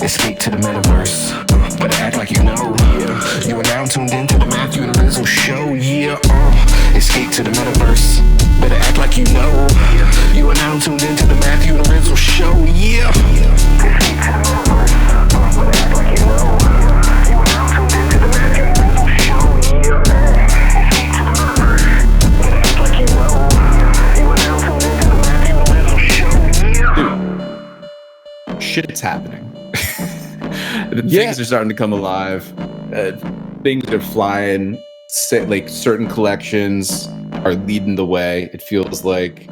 Escape to the metaverse. Better act like you know. Yeah. You are now tuned into the Matthew and Rizzle show. Yeah. Escape to the metaverse. Better act like you know. You are now tuned into the Matthew and Rizzle show. Yeah. Escape to the metaverse. Better act like you know. You are now tuned into the Matthew and Rizzle show. Yeah. Escape to the metaverse. Better act like you know. You are now tuned into the Matthew and Rizzle show. Yeah. Dude, shit's happening. Things are starting to come alive. Things are flying. Like certain collections are leading the way. It feels like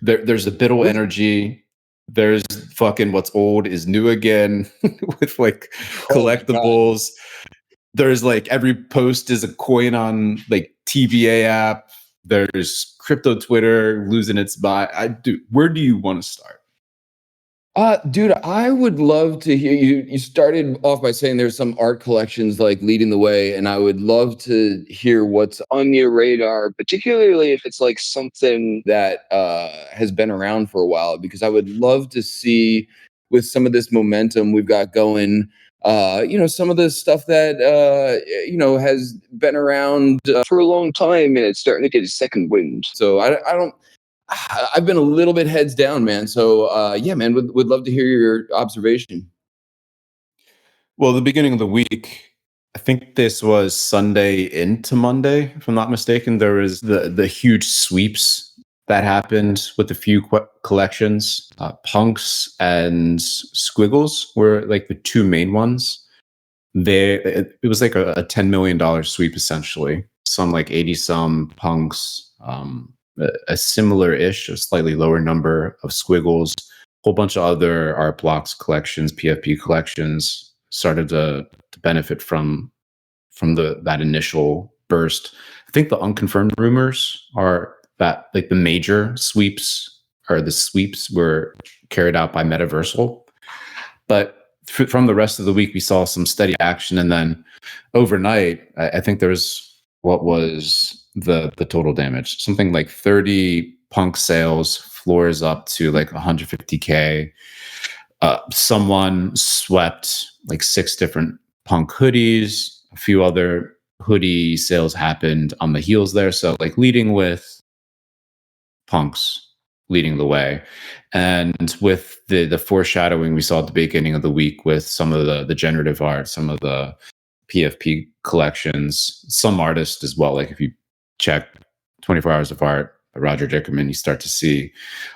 there's a bit of energy. There's fucking what's old is new again with like collectibles. There's like every post is a coin on like TVA app. There's crypto Twitter losing its mind. Where do you want to start? Dude, I would love to hear you. You started off by saying there's some art collections like leading the way, and I would love to hear what's on your radar, particularly if it's like something that has been around for a while, because I would love to see with some of this momentum we've got going, some of the stuff that, has been around for a long time and it's starting to get a second wind. So I've been a little bit heads down, man. So, man, would love to hear your observation. Well, the beginning of the week, I think this was Sunday into Monday, if I'm not mistaken. There was the huge sweeps that happened with a few collections. Punks and Squiggles were like the two main ones. It was like a $10 million sweep, essentially. Some like 80-some Punks, a similar-ish, a slightly lower number of Squiggles, a whole bunch of other art blocks collections, PFP collections started to benefit from that initial burst. I think the unconfirmed rumors are that like the major sweeps or the sweeps were carried out by Metaversal, but from the rest of the week we saw some steady action, and then overnight I think there was what was the total damage, something like 30 Punk sales, floors up to like 150K. Someone swept like 6 different Punk hoodies. A few other hoodie sales happened on the heels there. So like leading with Punks leading the way, and with the foreshadowing we saw at the beginning of the week with some of the generative art, some of the PFP collections, some artists as well. Like if you check 24 Hours of Art by Roger Dickerman, you start to see,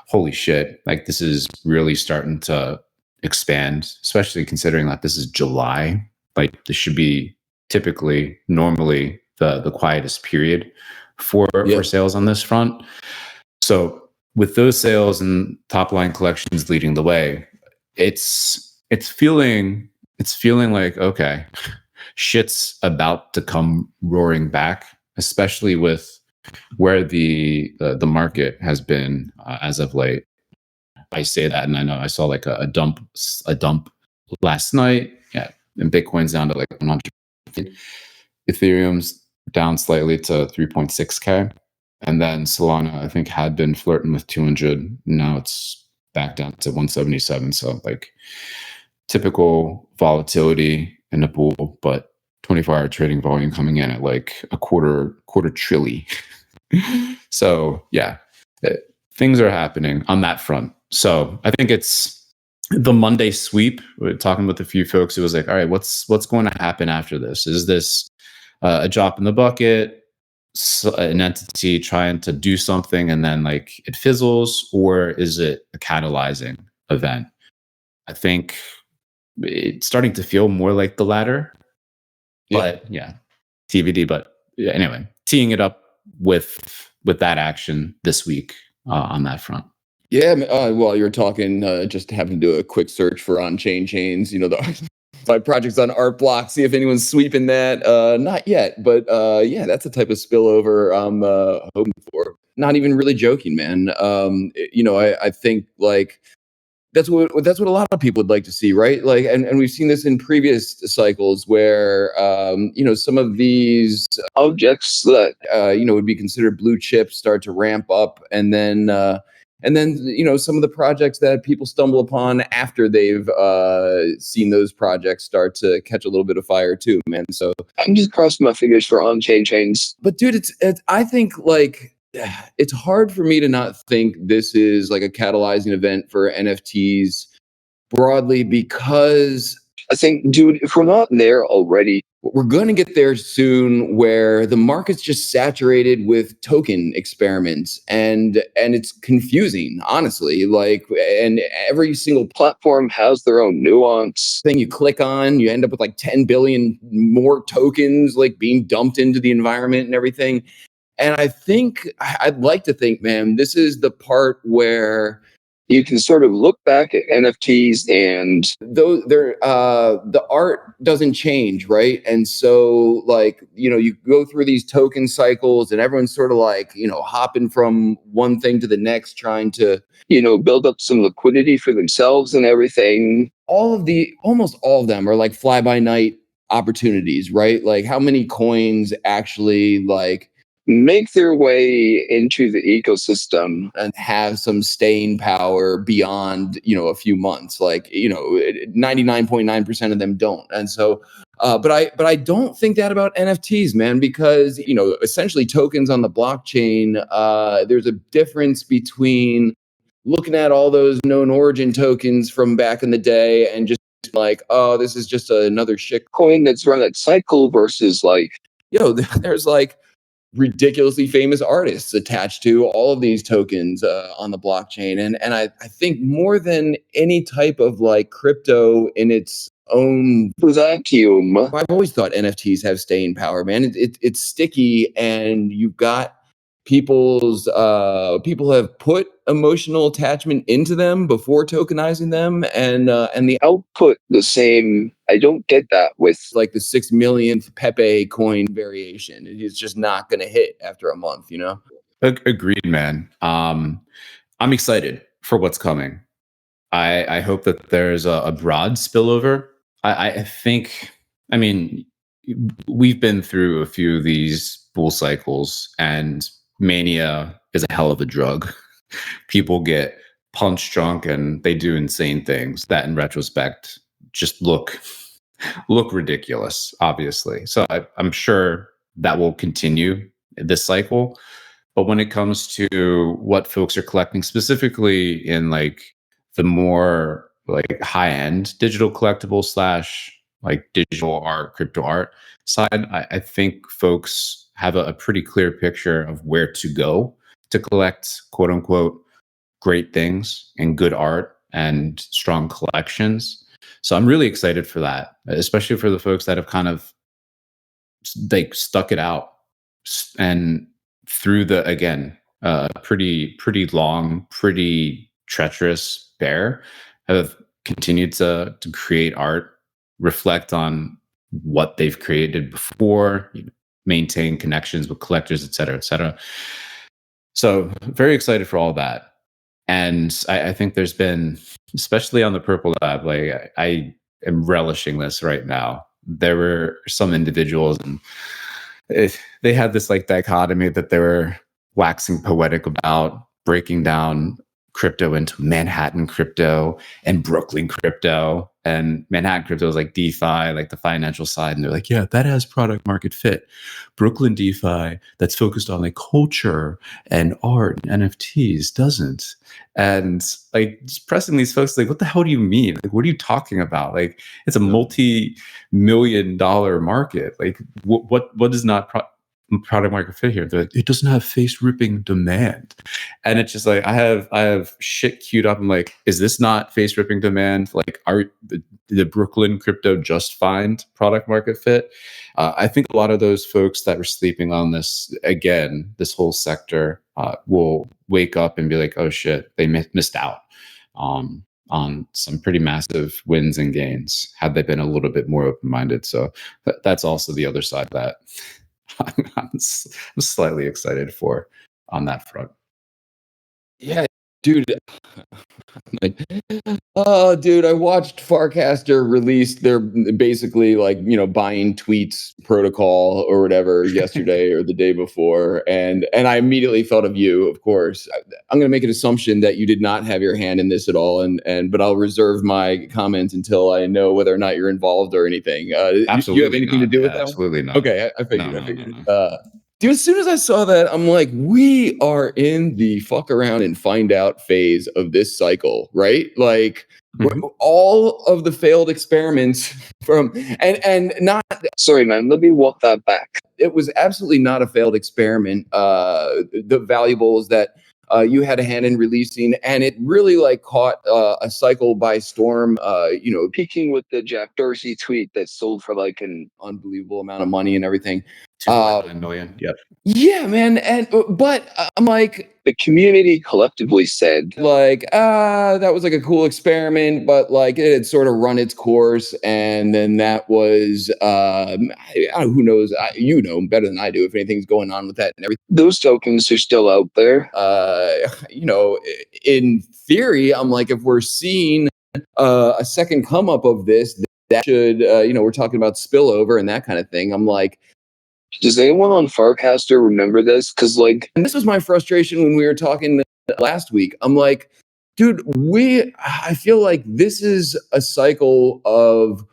holy shit, like this is really starting to expand, especially considering that this is July. Like this should be typically, normally the quietest period for sales on this front. So with those sales and top line collections leading the way, it's feeling like, okay, shit's about to come roaring back, especially with where the market has been as of late. I say that, and I know I saw like a dump last night. Yeah, and Bitcoin's down to like 100. Ethereum's down slightly to 3.6K, and then Solana I think had been flirting with 200. Now it's back down to 177. So like typical volatility in the pool, but 24-hour trading volume coming in at like a quarter trillion. So yeah, things are happening on that front. So I think it's the Monday sweep. We're talking with a few folks. It was like, all right, what's going to happen after this? Is this a drop in the bucket, an entity trying to do something and then like it fizzles, or is it a catalyzing event? I think it's starting to feel more like the latter. But yeah, TBD. But yeah, anyway, teeing it up with that action this week on that front. Yeah, while you're talking, just having to do a quick search for on-chain chains, my projects on Art Block, see if anyone's sweeping that. Not yet, but that's a type of spillover I'm hoping for. Not even really joking, man. I think like that's what a lot of people would like to see, right? Like, and we've seen this in previous cycles where some of these objects that would be considered blue chips start to ramp up, and then And then, some of the projects that people stumble upon after they've seen those projects start to catch a little bit of fire too, man. So I'm just crossing my fingers for on-chain chains. but dude, it's I think like it's hard for me to not think this is like a catalyzing event for NFTs broadly, because I think, dude, if we're not there already, we're going to get there soon, where the market's just saturated with token experiments, and it's confusing, honestly. Like, and every single platform has their own nuance. thing you click on, you end up with like 10 billion more tokens like being dumped into the environment and everything. And I think I'd like to think, man, this is the part where You can sort of look back at NFTs and though the art doesn't change, right? And so like, you go through these token cycles and everyone's sort of like, hopping from one thing to the next, trying to build up some liquidity for themselves and everything. almost all of them are like fly by night opportunities, right? Like, how many coins actually like Make their way into the ecosystem and have some staying power beyond a few months? Like 99.9% of them don't. And so but I don't think that about NFTs, man, because essentially tokens on the blockchain, there's a difference between looking at all those known origin tokens from back in the day and just like, oh, this is just another shit coin that's run that cycle versus like there's like ridiculously famous artists attached to all of these tokens on the blockchain. And I think more than any type of like crypto in its own vacuum. I've always thought NFTs have staying power, man. It's sticky, and you've got people have put emotional attachment into them before tokenizing them, and the output the same. I don't get that with like the 6 millionth Pepe coin variation. It's just not going to hit after a month, Agreed, man. I'm excited for what's coming. I hope that there's a broad spillover. I think, I mean, we've been through a few of these bull cycles, and mania is a hell of a drug. People get punch drunk and they do insane things that in retrospect just look ridiculous, obviously. So I'm sure that will continue this cycle. But when it comes to what folks are collecting, specifically in like the more like high end digital collectible slash like digital art, crypto art side, I think folks have a pretty clear picture of where to go to collect quote unquote great things and good art and strong collections. So I'm really excited for that, especially for the folks that have kind of like stuck it out and through the, again, pretty long, pretty treacherous bear, have continued to create art, reflect on what they've created before, maintain connections with collectors, et cetera, et cetera. So very excited for all that. And I think there's been, especially on the Purple Lab, like I am relishing this right now. There were some individuals, and they had this like dichotomy that they were waxing poetic about, breaking down crypto into Manhattan crypto and Brooklyn crypto. And Manhattan crypto is like DeFi, like the financial side. And they're like, yeah, that has product market fit. Brooklyn DeFi, that's focused on like culture and art and NFTs, doesn't. And like just pressing these folks, like, what the hell do you mean? Like, what are you talking about? Like, it's a multi-million-dollar market. Like, what is not product market fit here? They're like, it doesn't have face ripping demand. And it's just like, I have shit queued up. I'm like, is this not face ripping demand? Like, are the Brooklyn crypto just find product market fit? I think a lot of those folks that were sleeping on this, again, this whole sector, will wake up and be like, oh shit, they missed out on some pretty massive wins and gains had they been a little bit more open-minded. So that's also the other side of that I'm slightly excited for on that front. Yeah, Dude, like, oh, dude, I watched Farcaster release their basically like, buying tweets protocol or whatever yesterday or the day before. And I immediately thought of you, of course. I'm going to make an assumption that you did not have your hand in this at all. But I'll reserve my comments until I know whether or not you're involved or anything. You have anything to do with that? Absolutely not. Okay. I figured. No. Dude, as soon as I saw that, I'm like, we are in the fuck around and find out phase of this cycle, right? Like all of the failed experiments from and not Sorry, man. Let me walk that back. it was absolutely not a failed experiment. The valuables that you had a hand in releasing, and it really like caught a cycle by storm. Peaking with the Jack Dorsey tweet that sold for like an Unbelievable amount of money and everything. 2.9 million. Yep. Yeah, man. But I'm like, the community collectively said, that was like a cool experiment, but like it had sort of run its course. And then that was, who knows? You know better than I do if anything's going on with that and everything. Those tokens are still out there. In theory, I'm like, if we're seeing a second come up of this, that should, we're talking about spillover and that kind of thing. I'm like, does anyone on Farcaster remember this? Because and this was my frustration when we were talking last week. I'm like, dude, I feel like this is a cycle of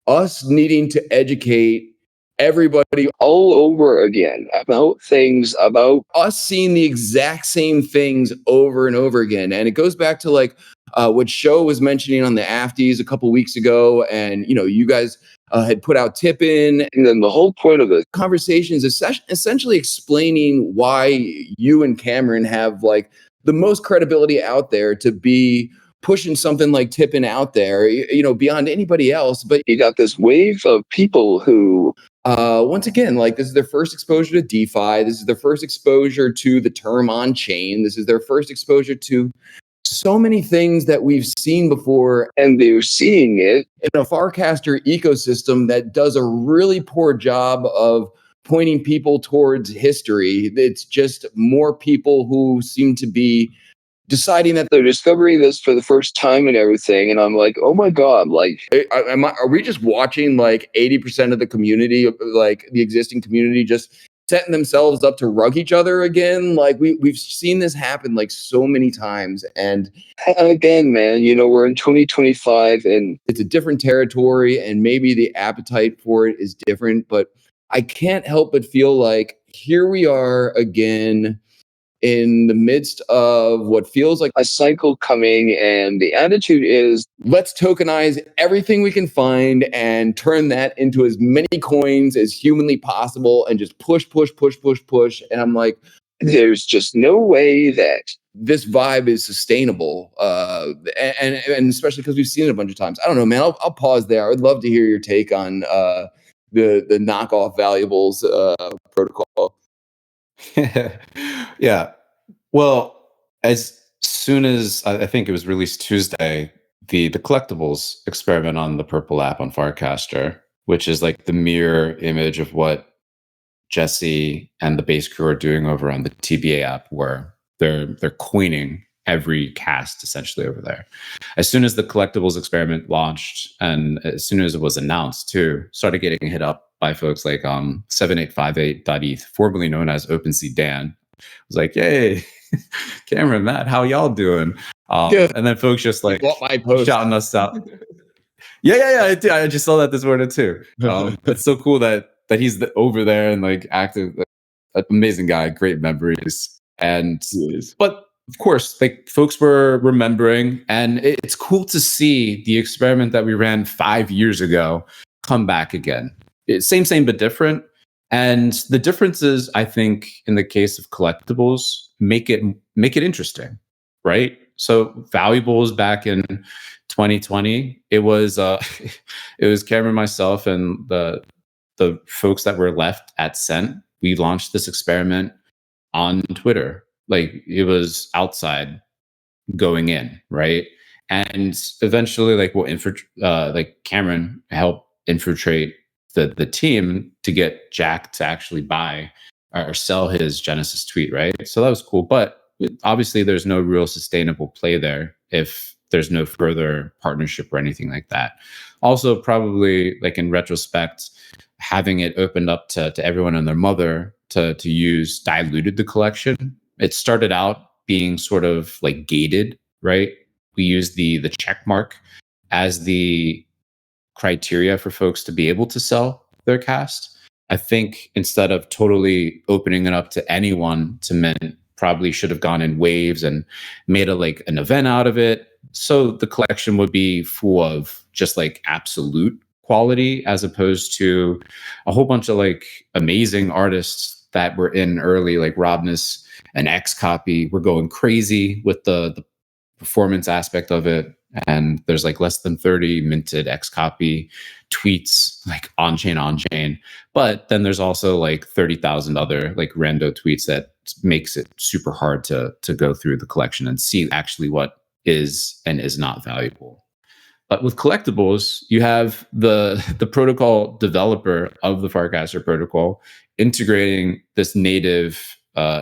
us needing to educate everybody all over again about things, about us seeing the exact same things over and over again. And it goes back to like what Sho was mentioning on the Afties a couple weeks ago. And, you guys had put out Tippin. And then the whole point of the conversation is essentially explaining why you and Cameron have like the most credibility out there to be pushing something like Tippin out there, beyond anybody else. But you got this wave of people who, once again, like this is their first exposure to DeFi. This is their first exposure to the term on chain. This is their first exposure to so many things that we've seen before. And they're seeing it in a Farcaster ecosystem that does a really poor job of pointing people towards history. It's just more people who seem to be deciding that they're discovering this for the first time and everything. And I'm like, oh my God, like, are we just watching like 80% of the community, like the existing community, just setting themselves up to rug each other again? Like we've seen this happen like so many times. And again, man, we're in 2025 and it's a different territory and maybe the appetite for it is different, but I can't help but feel like here we are again in the midst of what feels like a cycle coming, and the attitude is, let's tokenize everything we can find and turn that into as many coins as humanly possible and just push. And I'm like, there's just no way that this vibe is sustainable. And especially because we've seen it a bunch of times. I don't know, man. I'll pause there. I would love to hear your take on the knockoff valuables protocol. Yeah. Well, as soon as I think it was released Tuesday, the collectibles experiment on the Purple app on Farcaster, which is like the mirror image of what Jesse and the base crew are doing over on the TBA app, where they're coining every cast essentially over there. As soon as the collectibles experiment launched, and as soon as it was announced too, started getting hit up by folks like 7858.eth, formerly known as OpenSea Dan. I was like, hey, Cameron, Matt, how y'all doing? And then folks just like shouting us out. Yeah, I just saw that this morning too. It's so cool that he's over there and like active, like, amazing guy, great memories. And but of course, like folks were remembering, and it's cool to see the experiment that we ran 5 years ago come back again. It's same but different. And the differences, I think, in the case of collectibles, make it interesting, right? So valuables back in 2020, it was Cameron, myself, and the folks that were left at Cent. We launched this experiment on Twitter. Like it was outside going in, right? And eventually, like Cameron helped infiltrate the team to get Jack to actually buy or sell his Genesis tweet, right? So that was cool. But obviously there's no real sustainable play there if there's no further partnership or anything like that. Also, probably like in retrospect, having it opened up to everyone and their mother to use diluted the collection. It started out being sort of like gated, right? We use the check mark as the criteria for folks to be able to sell their cast. I think instead of totally opening it up to anyone to mint, probably should have gone in waves and made a like an event out of it. So the collection would be full of just like absolute quality as opposed to a whole bunch of like amazing artists that were in early, like Robness and X Copy. We're going crazy with the performance aspect of it. And there's like less than 30 minted X Copy tweets, like on chain. But then there's also like 30,000 other like rando tweets that makes it super hard to go through the collection and see actually what is and is not valuable. But with collectibles, you have the protocol developer of the Farcaster protocol integrating this native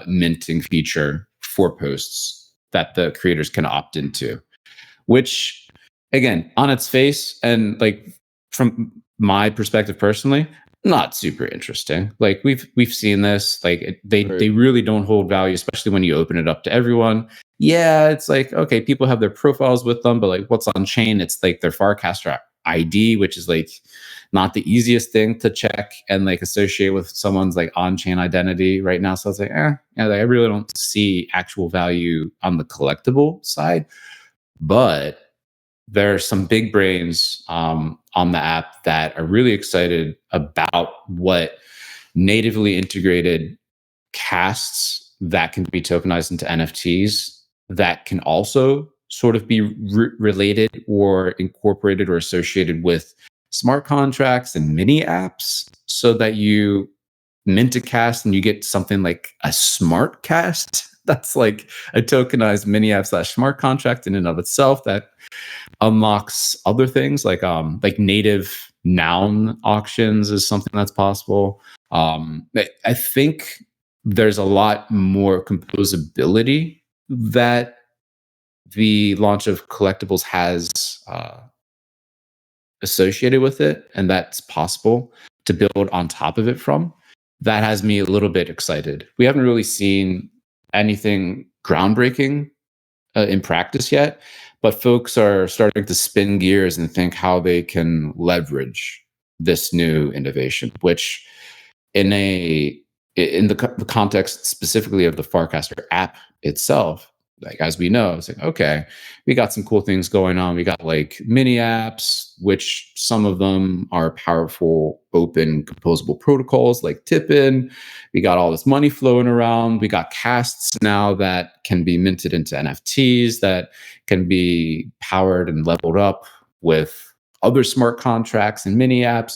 minting feature for posts that the creators can opt into, which again, on its face and like from my perspective personally, not super interesting. Like we've seen this. Like they really don't hold value, especially when you open it up to everyone. Yeah, it's like, okay, people have their profiles with them, but like what's on chain? It's like their Farcaster ID, which is like not the easiest thing to check and like associate with someone's like on-chain identity right now. So it's like, like, I really don't see actual value on the collectible side. But there are some big brains on the app that are really excited about what natively integrated casts that can be tokenized into NFTs that can also sort of be related or incorporated or associated with smart contracts and mini apps so that you mint a cast and you get something like a smart cast that's like a tokenized mini app / smart contract in and of itself that unlocks other things like native noun auctions is something that's possible. I think there's a lot more composability that the launch of collectibles has associated with it, and that's possible to build on top of it from. That has me a little bit excited. We haven't really seen anything groundbreaking in practice yet, but folks are starting to spin gears and think how they can leverage this new innovation, which in the context specifically of the Farcaster app itself, like as we know, it's like, okay, we got some cool things going on. We got like mini apps, which some of them are powerful, open, composable protocols like Tippin. We got all this money flowing around. We got casts now that can be minted into NFTs that can be powered and leveled up with other smart contracts and mini apps.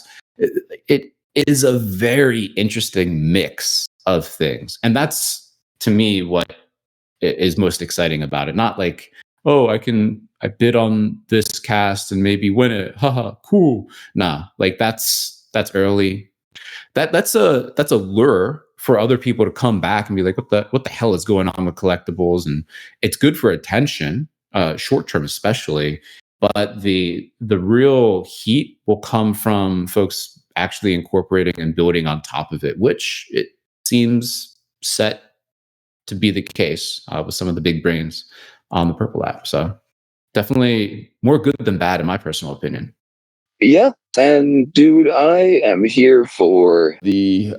It is a very interesting mix of things. And that's, to me, what is most exciting about it. Not like, oh, I bid on this cast and maybe win it. Haha, cool. Nah, like that's early. That's a lure for other people to come back and be like, what the hell is going on with collectibles? And it's good for attention, short term especially. But the real heat will come from folks actually incorporating and building on top of it, which it seems set to be the case with some of the big brains on the Purple app. So definitely more good than bad, in my personal opinion. Yeah, and dude, I am here for The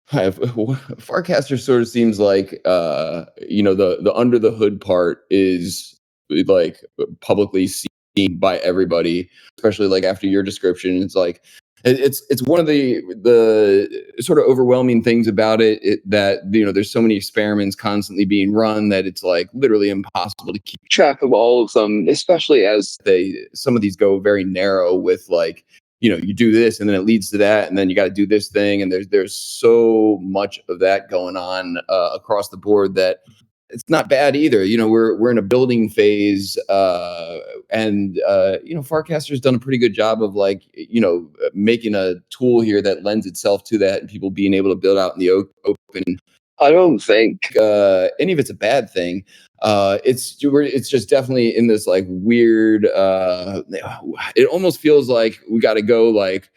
Farcaster sort of seems like the under the hood part is like publicly seen by everybody, especially like after your description. It's like it's one of the sort of overwhelming things about it that there's so many experiments constantly being run that it's like literally impossible to keep track of all of them, especially as some of these go very narrow with like, you do this and then it leads to that and then you got to do this thing, and there's so much of that going on across the board that it's not bad either. We're in a building phase, and Farcaster's done a pretty good job of like making a tool here that lends itself to that and people being able to build out in the open I don't think any of it's a bad thing. It's just definitely in this like weird. It almost feels like we got to go like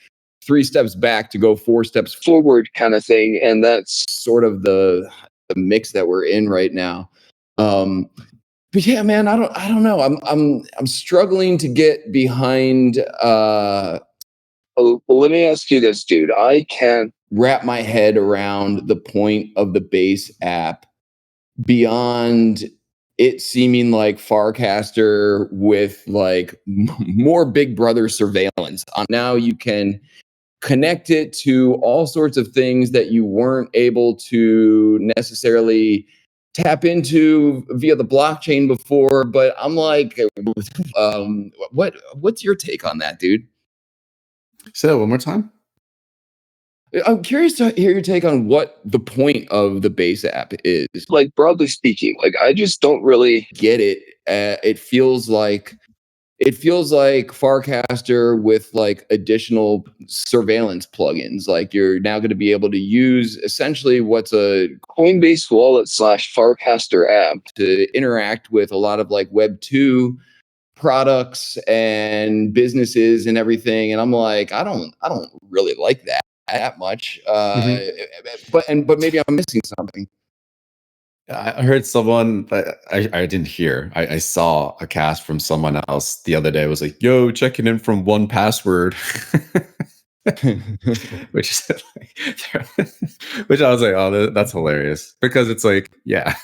3 steps back to go 4 steps forward kind of thing, and that's sort of the mix that we're in right now. But yeah, man, I don't know. I'm struggling to get behind. well, let me ask you this, dude. I can't Wrap my head around the point of the base app beyond it seeming like Farcaster with like more Big Brother surveillance. Now you can connect it to all sorts of things that you weren't able to necessarily tap into via the blockchain before. But I'm like, what's your take on that, dude? Say that one more time. I'm curious to hear your take on what the point of the base app is. like broadly speaking, like I just don't really Get it? It feels like Farcaster with like additional surveillance plugins. Like you're now going to be able to use essentially what's a Coinbase wallet / Farcaster app. to interact with a lot of like Web 2 products and businesses and everything. And I'm like, I don't really like that much. But maybe I'm missing something. I heard someone, I didn't hear, I saw a cast from someone else the other day. Was like, yo, checking in from 1Password. which is which I was like, oh, that's hilarious, because it's like, yeah,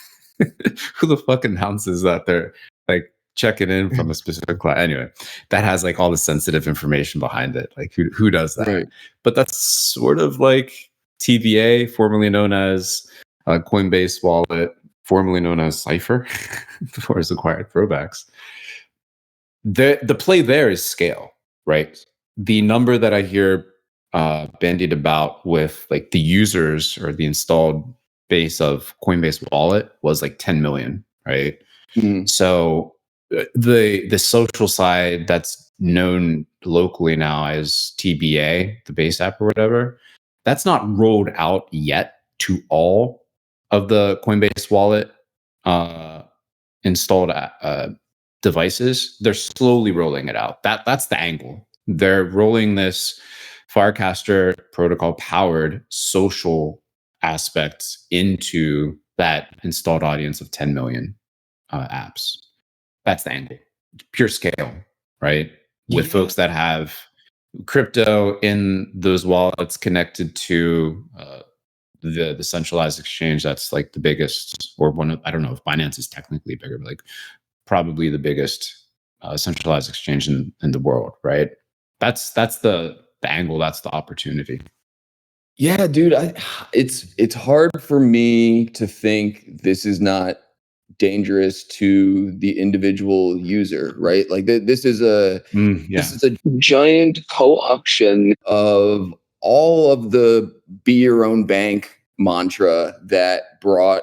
who the fuck announces that they're like checking in from a specific client? Anyway, that has like all the sensitive information behind it. Like who does that? Right. But that's sort of like TVA, formerly known as Coinbase Wallet, formerly known as Cypher, before it's acquired Throwbacks. The play there is scale, right? The number that I hear bandied about with like the users or the installed base of Coinbase Wallet was like 10 million, right? Mhm. So the social side that's known locally now as TBA, the base app or whatever, that's not rolled out yet to all of the Coinbase Wallet installed devices. They're slowly rolling it out. That's the angle. They're rolling this Farcaster protocol powered social aspects into that installed audience of 10 million apps. That's the angle. Pure scale, right? With folks that have crypto in those wallets connected to the centralized exchange that's like the biggest, or one of, I don't know if Binance is technically bigger, but like probably the biggest centralized exchange in the world, right? That's the angle, that's the opportunity. Yeah, dude, it's hard for me to think this is not dangerous to the individual user, right? Like this is a this is a Giant co-option of all of the be your own bank mantra that brought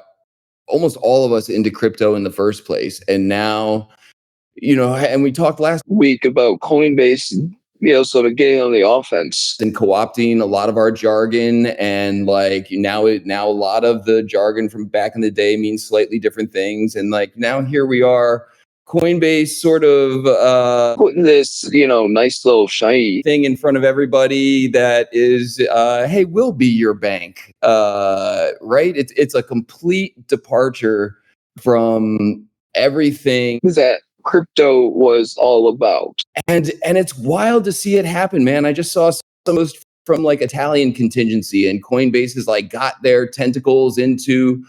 almost all of us into crypto in the first place. And now, and we talked last week about Coinbase, sort of getting on the offense. and co-opting a lot of our jargon, and like now a lot of the jargon from back in the day means slightly different things. And like now here we are, Coinbase sort of putting this, nice little shiny thing in front of everybody that is, hey, we'll be your bank, right? It's a complete departure from everything that crypto was all about. And it's wild to see it happen, man. I just saw some post from like Italian contingency, and Coinbase has like got their tentacles into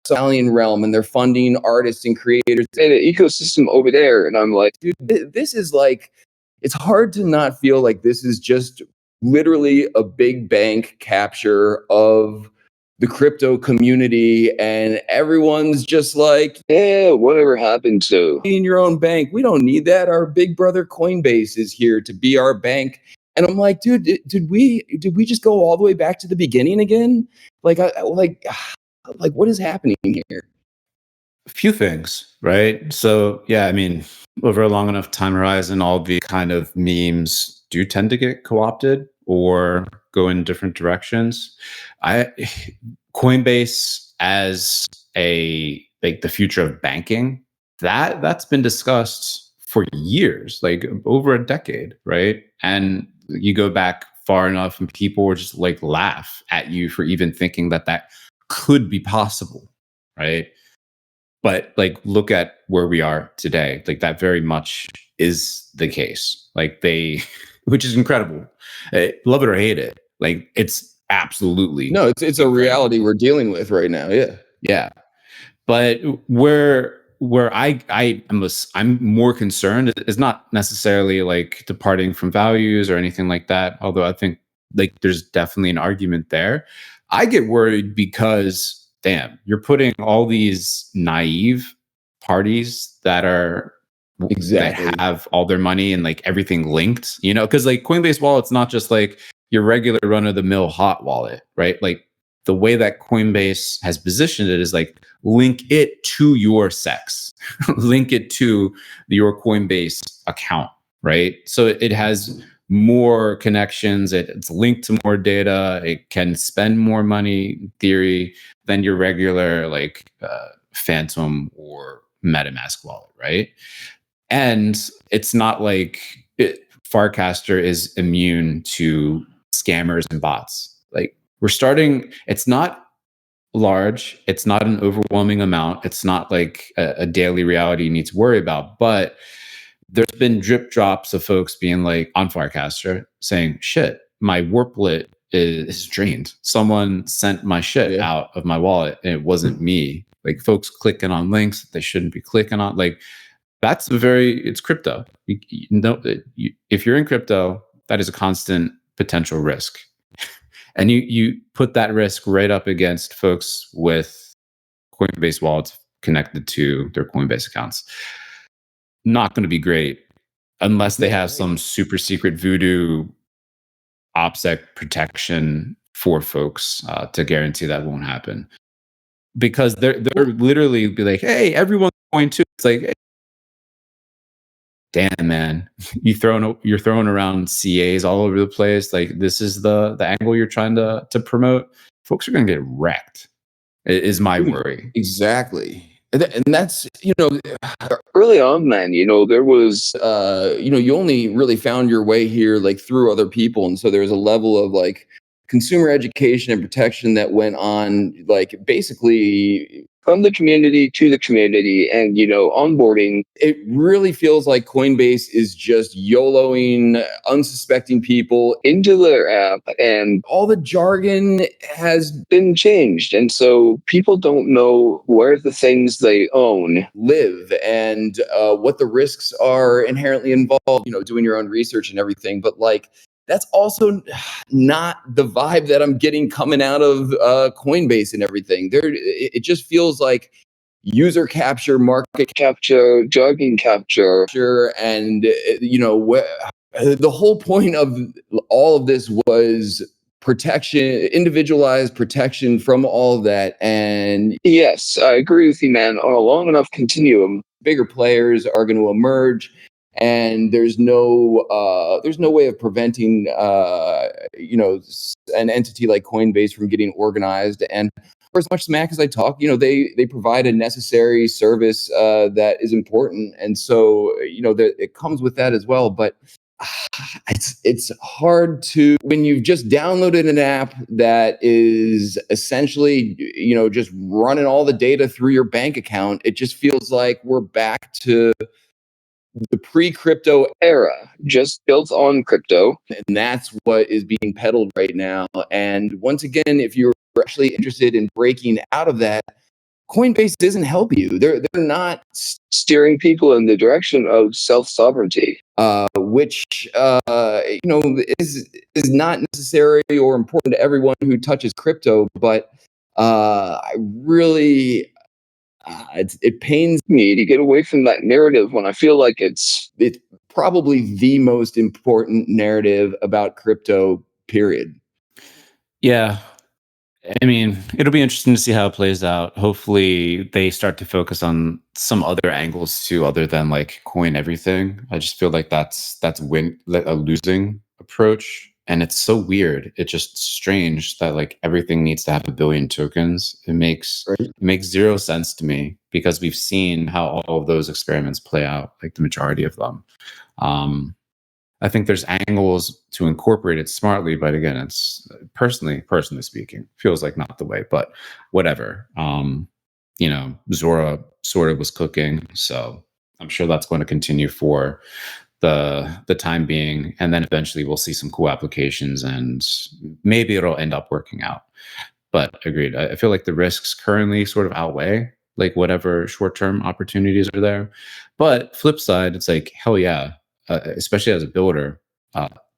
Italian realm, and they're funding artists and creators and an ecosystem over there. And I'm like, dude, this is like, it's hard to not feel like this is just literally a big bank capture of the crypto community, and everyone's just like, yeah, whatever happened to in your own bank? We don't need that. Our big brother Coinbase is here to be our bank. And I'm like, dude, did we just go all the way back to the beginning again? Like, like what is happening here? A few things, right? So yeah, I mean, over a long enough time horizon, all the kind of memes do tend to get co-opted or go in different directions. Coinbase as the future of banking, that's been discussed for years, like over a decade, right? And you go back far enough and people were just like laugh at you for even thinking that that could be possible, right? But like look at where we are today. Like that very much is the case. Like they which is incredible. Love it or hate it. Like it's absolutely No, it's a incredible. reality we're dealing with right now. Yeah. Yeah. But where I'm more concerned is not necessarily like departing from values or anything like that. Although I think like there's definitely an argument there. I get worried because damn, you're putting all these naive parties that are Exactly. that have all their money and like everything linked, you know, because like Coinbase wallet's not just like your regular run of the mill hot wallet, right? Like the way that Coinbase has positioned it is like link it to your sex, link it to your Coinbase account, right? So it has more connections, it's linked to more data, it can spend more money in theory than your regular like Phantom or MetaMask wallet, right? And it's not like Farcaster is immune to scammers and bots. Like we're starting, it's not large, it's not an overwhelming amount, it's not like a daily reality you need to worry about, but there's been drip drops of folks being like on Farcaster saying, shit, my warplet is drained. Someone sent my shit out of my wallet and it wasn't me. Like folks clicking on links that they shouldn't be clicking on. Like that's it's crypto. You know, if you're in crypto, that is a constant potential risk. And you put that risk right up against folks with Coinbase wallets connected to their Coinbase accounts. Not going to be great unless they have some super secret voodoo OPSEC protection for folks to guarantee that won't happen. Because they're literally be like, hey, everyone's going to. It's like, hey, damn man, you're throwing around CAs all over the place. Like this is the angle you're trying to promote. Folks are going to get wrecked. Is my worry. Exactly. And that's, Early on, man, there was you only really found your way here like through other people. And so there's a level of like consumer education and protection that went on, like basically from the community to the community and, onboarding. It really feels like Coinbase is just YOLOing unsuspecting people into their app, and all the jargon has been changed. And so people don't know where the things they own live and what the risks are inherently involved, doing your own research and everything. But like, that's also not the vibe that I'm getting coming out of Coinbase and everything. It just feels like user capture, market capture, jargon capture, and the whole point of all of this was protection, individualized protection from all of that. And yes, I agree with you, man. On a long enough continuum, bigger players are going to emerge. And there's no way of preventing an entity like Coinbase from getting organized. And for as much smack as I talk, they provide a necessary service that is important, and so it comes with that as well. But it's hard to, when you've just downloaded an app that is essentially just running all the data through your bank account. It just feels like we're back to the pre-crypto era, just built on crypto. And that's what is being peddled right now. And once again, if you're actually interested in breaking out of that, Coinbase doesn't help you. They're not steering people in the direction of self-sovereignty, which is not necessary or important to everyone who touches crypto. But I really, it pains me to get away from that narrative when I feel like it's probably the most important narrative about crypto, period. Yeah. I mean, it'll be interesting to see how it plays out. Hopefully they start to focus on some other angles too, other than like coin everything. I just feel like that's a losing approach. And it's so weird. It's just strange that like everything needs to have a billion tokens. It makes zero sense to me because we've seen how all of those experiments play out, like the majority of them. I think there's angles to incorporate it smartly, but again, it's personally speaking, feels like not the way, but whatever. Zora sort of was cooking, so I'm sure that's going to continue for the time being, and then eventually we'll see some cool applications and maybe it'll end up working out. But agreed, I feel like the risks currently sort of outweigh like whatever short-term opportunities are there. But flip side, it's like hell yeah, especially as a builder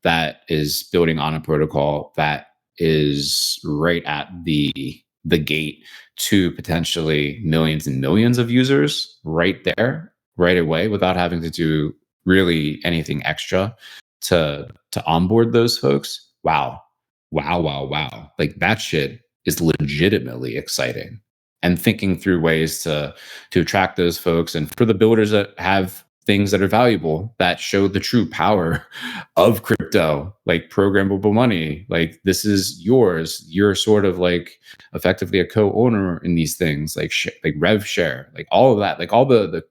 that is building on a protocol that is right at the gate to potentially millions and millions of users right there right away without having to do really anything extra to onboard those folks. Wow. Like that shit is legitimately exciting. And thinking through ways to attract those folks, and for the builders that have things that are valuable that show the true power of crypto, like programmable money, like this is yours, you're sort of like effectively a co-owner in these things, like like rev share, like all of that, like all the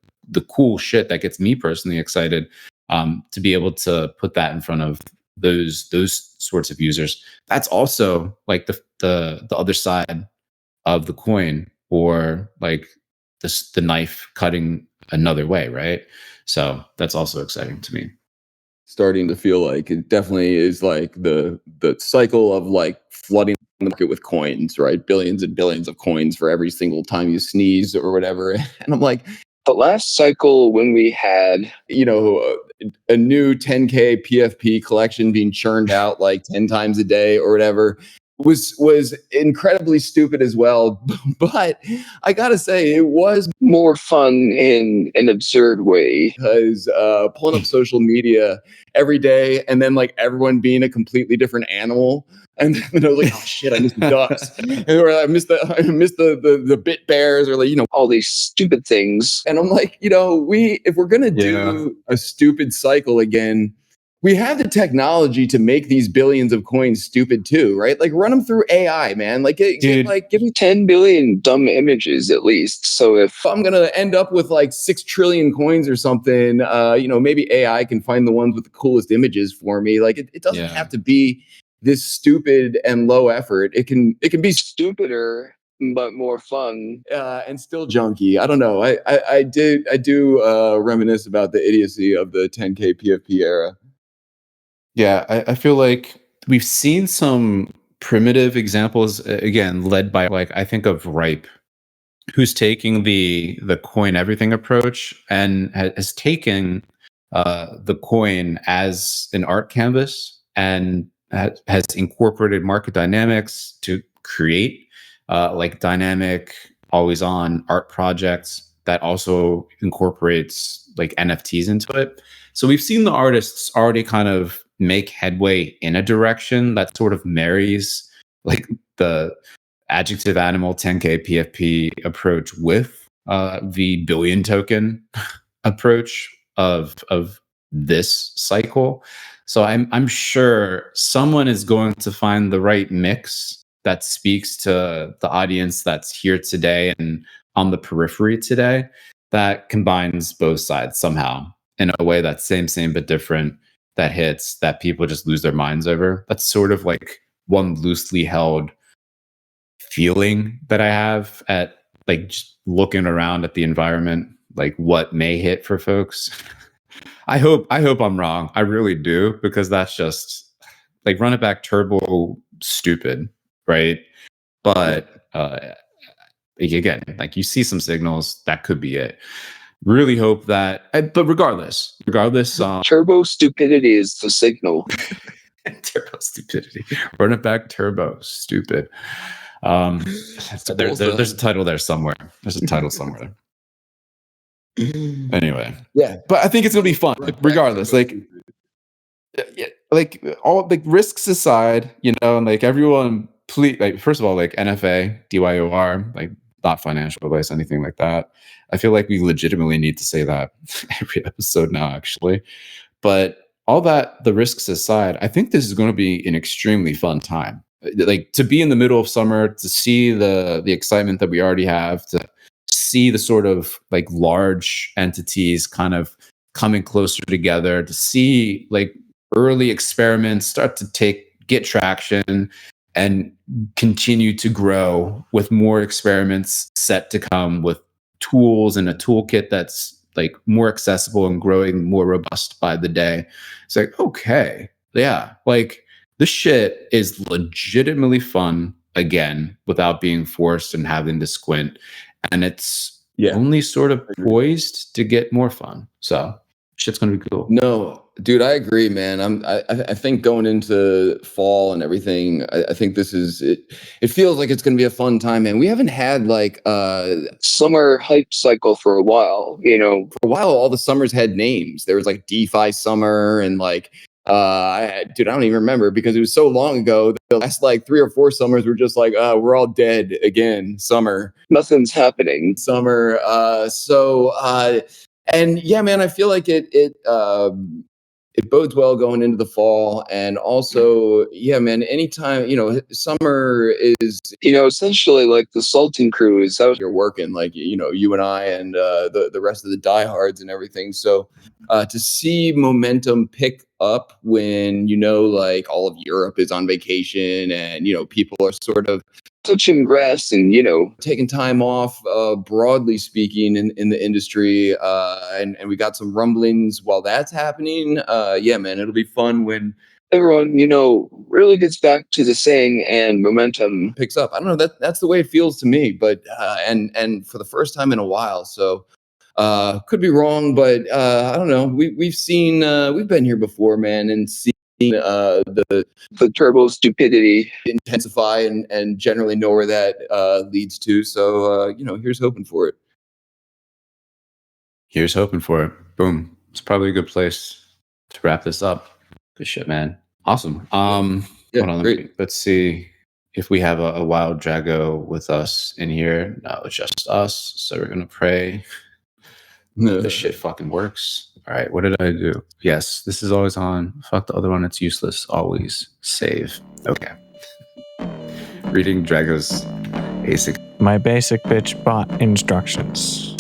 cool shit that gets me personally excited, to be able to put that in front of those sorts of users. That's also like the other side of the coin, or like the knife cutting another way, right? So that's also exciting to me. Starting to feel like it definitely is like the cycle of like flooding the market with coins, right? Billions and billions of coins for every single time you sneeze or whatever. And I'm like, The last cycle when we had, a new 10K PFP collection being churned out like 10 times a day or whatever was incredibly stupid as well. But I gotta say, it was more fun in an absurd way. because pulling up social media every day and then like everyone being a completely different animal. And then I was like, oh shit, I missed the ducks. Or I missed the bit bears, or like, All these stupid things. and I'm like, if we're gonna do a stupid cycle again, we have the technology to make these billions of coins stupid too, right? Like run them through AI, man. Like, Dude. Give me 10 billion dumb images at least. So if I'm gonna end up with like 6 trillion coins or something, maybe AI can find the ones with the coolest images for me. Like, it doesn't have to be this stupid and low effort. It can be stupider but more fun. and still junky. I don't know. I do reminisce about the idiocy of the 10K PFP era. Yeah, I feel like we've seen some primitive examples, again, led by like I think of Ripe, who's taking the coin everything approach and has taken the coin as an art canvas and has incorporated market dynamics to create like dynamic, always on art projects that also incorporates like NFTs into it. So we've seen the artists already kind of make headway in a direction that sort of marries like the adjective animal 10K PFP approach with the billion token approach of this cycle. So I'm sure someone is going to find the right mix that speaks to the audience that's here today and on the periphery today, that combines both sides somehow in a way that's same but different, that hits, that people just lose their minds over. That's sort of like one loosely held feeling that I have at like just looking around at the environment, like what may hit for folks. I hope I'm wrong. I really do, because that's just like run it back turbo stupid, right? But again, like you see some signals that could be it. Really hope that, but regardless, turbo stupidity is the signal. turbo stupidity, run it back turbo stupid. There's a title there somewhere. There's a title somewhere. Anyway, yeah, but I think it's gonna be fun, regardless. Like all like risks aside, and like everyone, please, like first of all, like NFA, DYOR, like not financial advice, anything like that. I feel like we legitimately need to say that every episode now, actually. But all that, the risks aside, I think this is going to be an extremely fun time. Like to be in the middle of summer, to see the excitement that we already have, to see the sort of like large entities kind of coming closer together, to see like early experiments start to get traction and continue to grow with more experiments set to come with tools and a toolkit that's like more accessible and growing more robust by the day. It's like, okay, yeah, like this shit is legitimately fun again without being forced and having to squint. And it's only sort of poised to get more fun. So shit's gonna be cool. No, dude, I agree, man. I think going into fall and everything, I think this is it. It feels like it's going to be a fun time, man. We haven't had like Summer hype cycle for a while, for a while. All the summers had names. There was like DeFi summer and like dude, I don't even remember because it was so long ago. The last like 3 or 4 summers were just like, we're all dead again. Summer, Nothing's happening. summer. And yeah, man, I feel like it bodes well going into the fall. And also, yeah, man, anytime, summer is, Essentially like the Sultan cruise. That was you're working, like, you and I and the rest of the diehards and everything. So to see momentum pick up when, like all of Europe is on vacation and, people are sort of touching grass and, taking time off, broadly speaking, in the industry. And we got some rumblings while that's happening. Yeah, man, it'll be fun when everyone, really gets back to the saying and momentum picks up. I don't know, that's the way it feels to me, but and for the first time in a while. So could be wrong, but I don't know. We've been here before, man, and seen the turbo stupidity intensify and generally know where that leads to. So here's hoping for it. Here's hoping for it. Boom. It's probably a good place to wrap this up. Good shit, man. Awesome. Yeah, hold on, great. let's see if we have a wild Drago with us in here. No, it's just us. So we're gonna pray this shit fucking works. All right, what did I do? Yes, this is always on. Fuck the other one, it's useless. Always save. Okay. Reading Drago's basic. My basic bitch bot instructions.